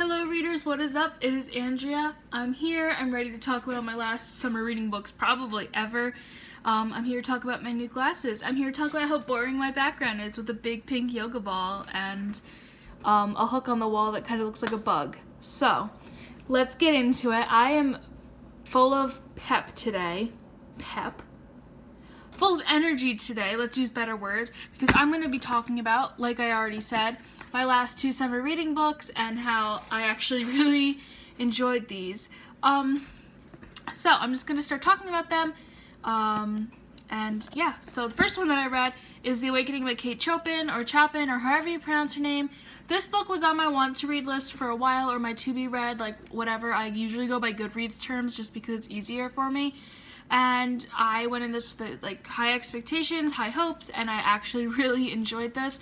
Hello readers, what is up? It is Andrea. I'm here. I'm ready to talk about my last summer reading books probably ever. I'm here to talk about my new glasses. I'm here to talk about how boring my background is with a big pink yoga ball and a hook on the wall that kind of looks like a bug. So, let's get into it. I am full of pep today. Full of energy today, let's use better words, because I'm going to be talking about, like I already said, my last two summer reading books and how I actually really enjoyed these. So I'm just going to start talking about them. And yeah, so the first one that I read is The Awakening by Kate Chopin, or Chopin, or however you pronounce her name. This book was on my want to read list for a while, or my to be read, like whatever. I usually go by Goodreads terms just because it's easier for me. And I went in this with like high expectations, high hopes, and I actually really enjoyed this.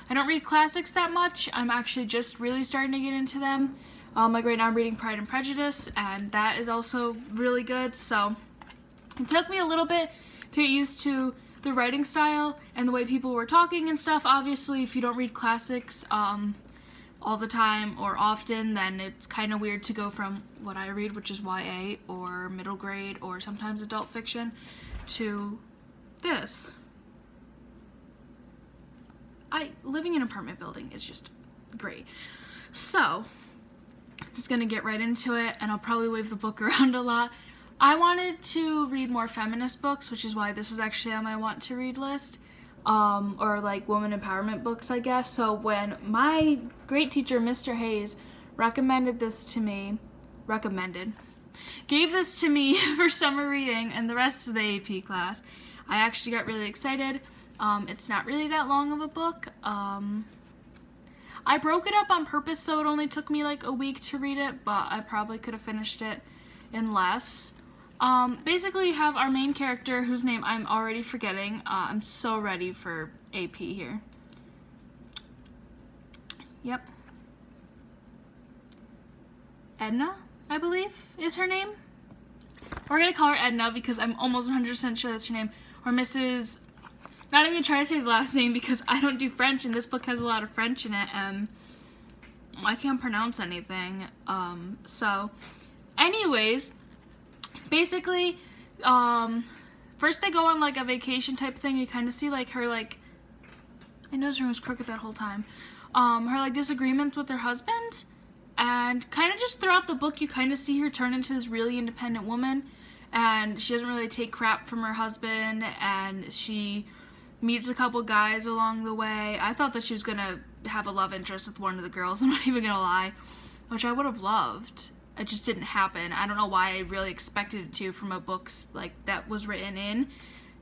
I don't read classics that much. I'm actually just really starting to get into them. Like right now I'm reading Pride and Prejudice, and that is also really good. So it took me a little bit to get used to the writing style and the way people were talking and stuff. Obviously, if you don't read classics all the time or often, then it's kind of weird to go from what I read, which is YA or middle grade or sometimes adult fiction, to this. Living in an apartment building is just great. So, I'm just gonna get right into it, and I'll probably wave the book around a lot. I wanted to read more feminist books, which is why this is actually on my want to read list. Or like women empowerment books, I guess. So when my great teacher, Mr. Hayes, gave this to me for summer reading and the rest of the AP class, I actually got really excited. It's not really that long of a book. I broke it up on purpose so it only took me like a week to read it, but I probably could have finished it in less. Basically you have our main character, whose name I'm already forgetting. I'm so ready for AP here. Yep. Edna, I believe, is her name. We're gonna call her Edna because I'm almost 100% sure that's her name. Or Mrs. Not even gonna try to say the last name because I don't do French, and this book has a lot of French in it, and I can't pronounce anything. So, anyways, basically, first they go on like a vacation type thing. You kind of see like her like, my nose ring was crooked that whole time. Her like disagreements with her husband, and kind of just throughout the book you kind of see her turn into this really independent woman, and she doesn't really take crap from her husband, and she meets a couple guys along the way. I thought that she was gonna have a love interest with one of the girls, I'm not even gonna lie, which I would have loved. It just didn't happen. I don't know why I really expected it to from a book like that was written in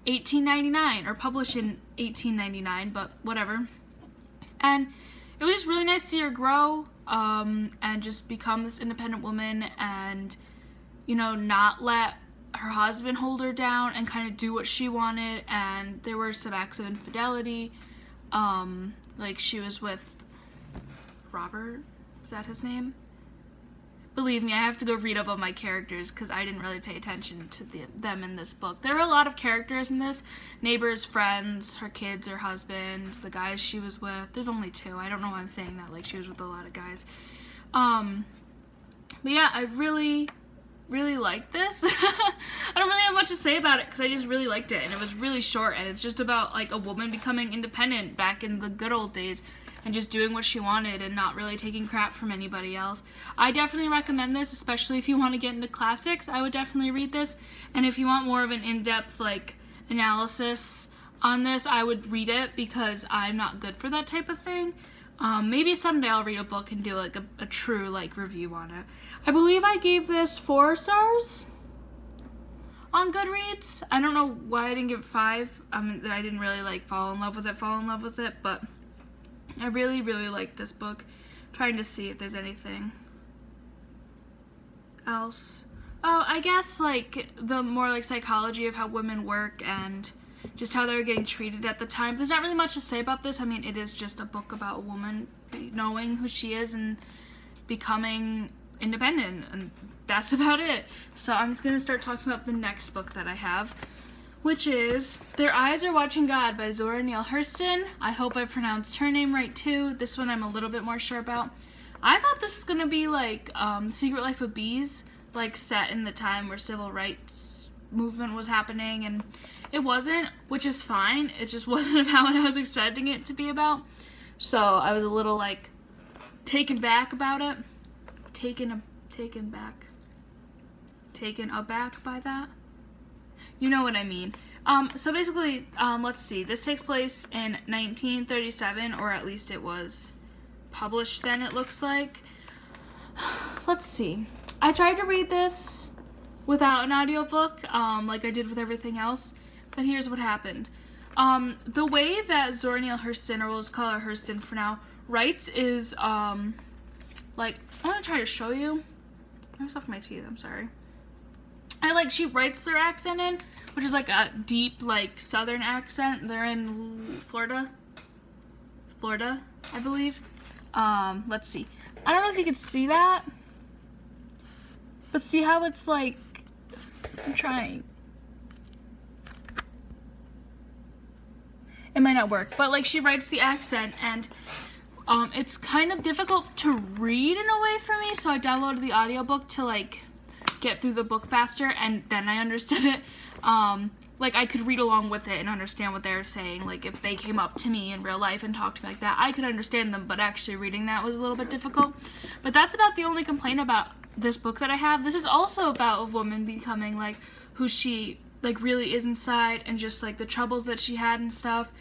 1899 or published in 1899, but whatever. And it was just really nice to see her grow and just become this independent woman, and you know, not let her husband hold her down and kind of do what she wanted. And there were some acts of infidelity, like she was with Robert, is that his name? Believe me, I have to go read up on my characters because I didn't really pay attention to them in this book. There were a lot of characters in this. Neighbors, friends, her kids, her husband, the guys she was with. There's only two. I don't know why I'm saying that, like she was with a lot of guys. But yeah, I really liked this. I don't really have much to say about it because I just really liked it, and it was really short, and it's just about like a woman becoming independent back in the good old days and just doing what she wanted and not really taking crap from anybody else. I definitely recommend this, especially if you want to get into classics. I would definitely read this, and if you want more of an in-depth like analysis on this, I would read it because I'm not good for that type of thing. Maybe someday I'll read a book and do like a true like review on it. I believe I gave this 4 stars on Goodreads. I don't know why I didn't give it 5. That I didn't really like fall in love with it, but I really liked this book. I'm trying to see if there's anything else. Oh, I guess like the more like psychology of how women work and just how they were getting treated at the time. There's not really much to say about this. I mean, it is just a book about a woman knowing who she is and becoming independent, and that's about it. So I'm just going to start talking about the next book that I have, which is Their Eyes Are Watching God by Zora Neale Hurston. I hope I pronounced her name right too. This one I'm a little bit more sure about. I thought this was gonna be like Secret Life of Bees, like set in the time where civil rights movement was happening, and it wasn't, which is fine. It just wasn't about what I was expecting it to be about. So I was a little like taken aback about it. Taken aback by that. You know what I mean. So basically, let's see. This takes place in 1937, or at least it was published then, it looks like. Let's see. I tried to read this without an audiobook, like I did with everything else, but here's what happened. The way that Zora Neale Hurston, or we'll just call her Hurston for now, writes is, like, I'm gonna try to show you. I stuffed my teeth, I'm sorry. She writes their accent in, which is like a deep, like, southern accent. They're in Florida, I believe. Let's see. I don't know if you can see that, but see how it's like, I'm trying. It might not work, but like she writes the accent, and it's kind of difficult to read in a way for me, so I downloaded the audiobook to like get through the book faster, and then I understood it. Like I could read along with it and understand what they were saying. Like if they came up to me in real life and talked to me like that, I could understand them, but actually reading that was a little bit difficult. But that's about the only complaint about this book that I have. This is also about a woman becoming like who she like really is inside, and just like the troubles that she had and stuff.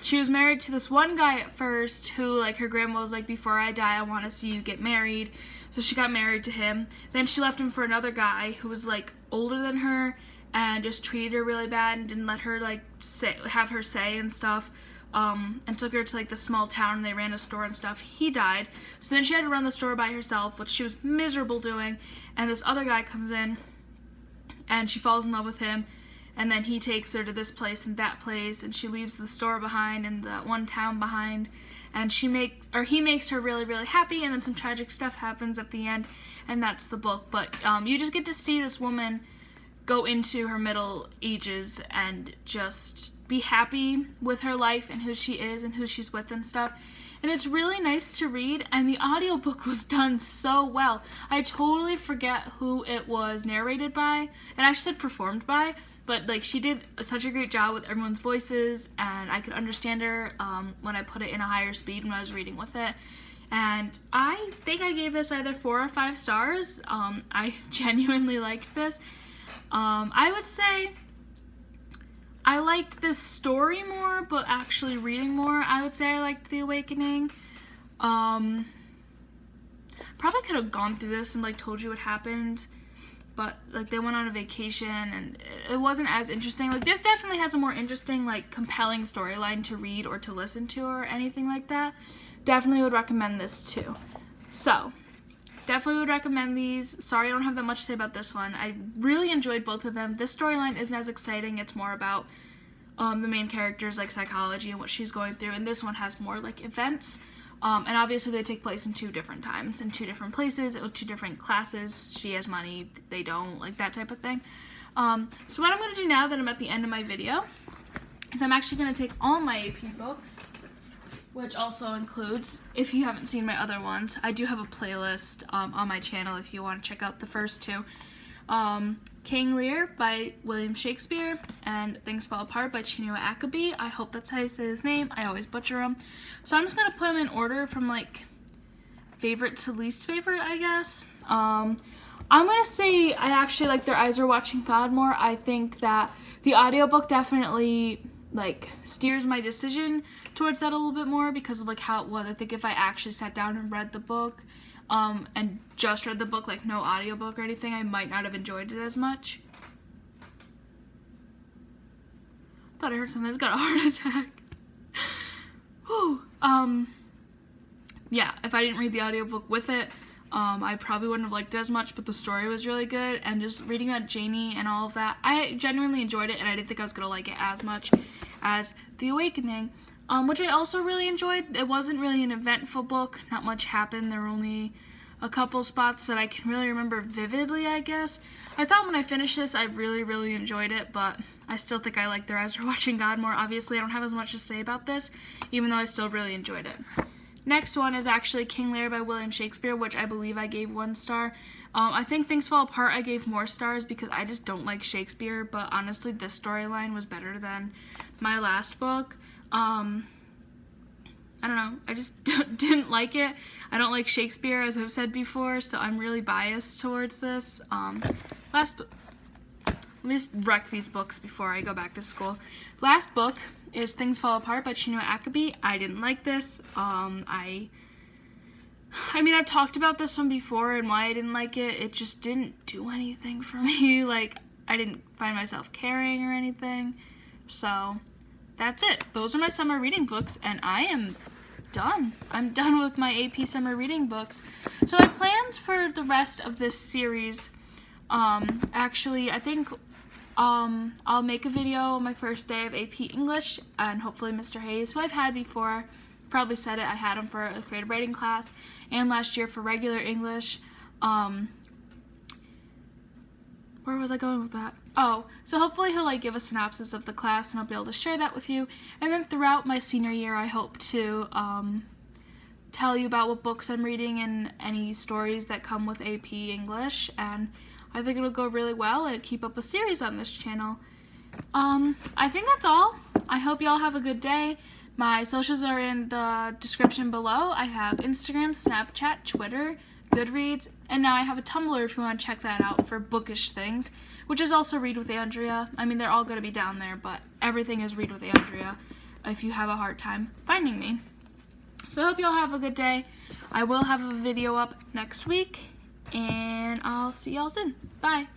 She was married to this one guy at first who, like, her grandma was like, before I die, I want to see you get married. So she got married to him. Then she left him for another guy who was like older than her and just treated her really bad and didn't let her like have her say and stuff. And took her to like the small town, and they ran a store and stuff. He died. So then she had to run the store by herself, which she was miserable doing. And this other guy comes in and she falls in love with him. And then he takes her to this place and that place, and she leaves the store behind and the one town behind, and he makes her really, really happy, and then some tragic stuff happens at the end, and that's the book. But you just get to see this woman go into her middle ages and just be happy with her life and who she is and who she's with and stuff. And it's really nice to read, and the audiobook was done so well. I totally forget who it was narrated by. It actually said performed by. But, like, she did such a great job with everyone's voices, and I could understand her when I put it in a higher speed when I was reading with it. And I think I gave this either 4 or 5 stars. I genuinely liked this. I would say I liked this story more, but actually reading more, I would say I liked The Awakening. Probably could have gone through this and, like, told you what happened. But, like, they went on a vacation, and it wasn't as interesting. Like, this definitely has a more interesting, like, compelling storyline to read or to listen to or anything like that. Definitely would recommend this, too. So, definitely would recommend these. Sorry I don't have that much to say about this one. I really enjoyed both of them. This storyline isn't as exciting. It's more about the main character's, like, psychology and what she's going through. And this one has more, like, events. And obviously they take place in 2 different times, in 2 different places, with 2 different classes. She has money, they don't, like that type of thing. So what I'm going to do now that I'm at the end of my video is I'm actually going to take all my AP books, which also includes, if you haven't seen my other ones, I do have a playlist on my channel if you want to check out the first 2. King Lear by William Shakespeare, and Things Fall Apart by Chinua Achebe. I hope that's how you say his name. I always butcher him. So I'm just going to put them in order from, like, favorite to least favorite, I guess. I'm going to say I actually like Their Eyes Are Watching God more. I think that the audiobook definitely, like, steers my decision towards that a little bit more because of, like, how it was. I think if I actually sat down and read the book, and just read the book, like no audiobook or anything, I might not have enjoyed it as much. Thought I heard something. It's got a heart attack. Whew. Yeah, if I didn't read the audiobook with it, I probably wouldn't have liked it as much, but the story was really good, and just reading about Janie and all of that, I genuinely enjoyed it, and I didn't think I was going to like it as much as The Awakening. Which I also really enjoyed. It wasn't really an eventful book. Not much happened. There were only a couple spots that I can really remember vividly, I guess. I thought when I finished this, I really, really enjoyed it, but I still think I like Their Eyes Are Watching God more. Obviously, I don't have as much to say about this, even though I still really enjoyed it. Next one is actually King Lear by William Shakespeare, which I believe I gave 1 star. I think Things Fall Apart I gave more stars because I just don't like Shakespeare, but honestly this storyline was better than my last book. I don't know, I just didn't like it. I don't like Shakespeare, as I've said before, so I'm really biased towards this. Let me just wreck these books before I go back to school. Last book is Things Fall Apart by Chinua Achebe. I didn't like this. I mean, I've talked about this one before and why I didn't like it. It just didn't do anything for me. Like, I didn't find myself caring or anything. So, that's it. Those are my summer reading books, and I am done. I'm done with my AP summer reading books. So, my plans for the rest of this series, actually, I think I'll make a video on my first day of AP English, and hopefully Mr. Hayes, who I've had before, probably said it, I had him for a creative writing class, and last year for regular English. Where was I going with that? Oh, so hopefully he'll like give a synopsis of the class, and I'll be able to share that with you. And then throughout my senior year, I hope to tell you about what books I'm reading and any stories that come with AP English, and I think it'll go really well and keep up a series on this channel. I think that's all. I hope y'all have a good day. My socials are in the description below. I have Instagram, Snapchat, Twitter, Goodreads, and now I have a Tumblr if you want to check that out for bookish things, which is also Read with Andrea. I mean, they're all going to be down there, but everything is Read with Andrea if you have a hard time finding me. So I hope y'all have a good day. I will have a video up next week, and I'll see y'all soon. Bye.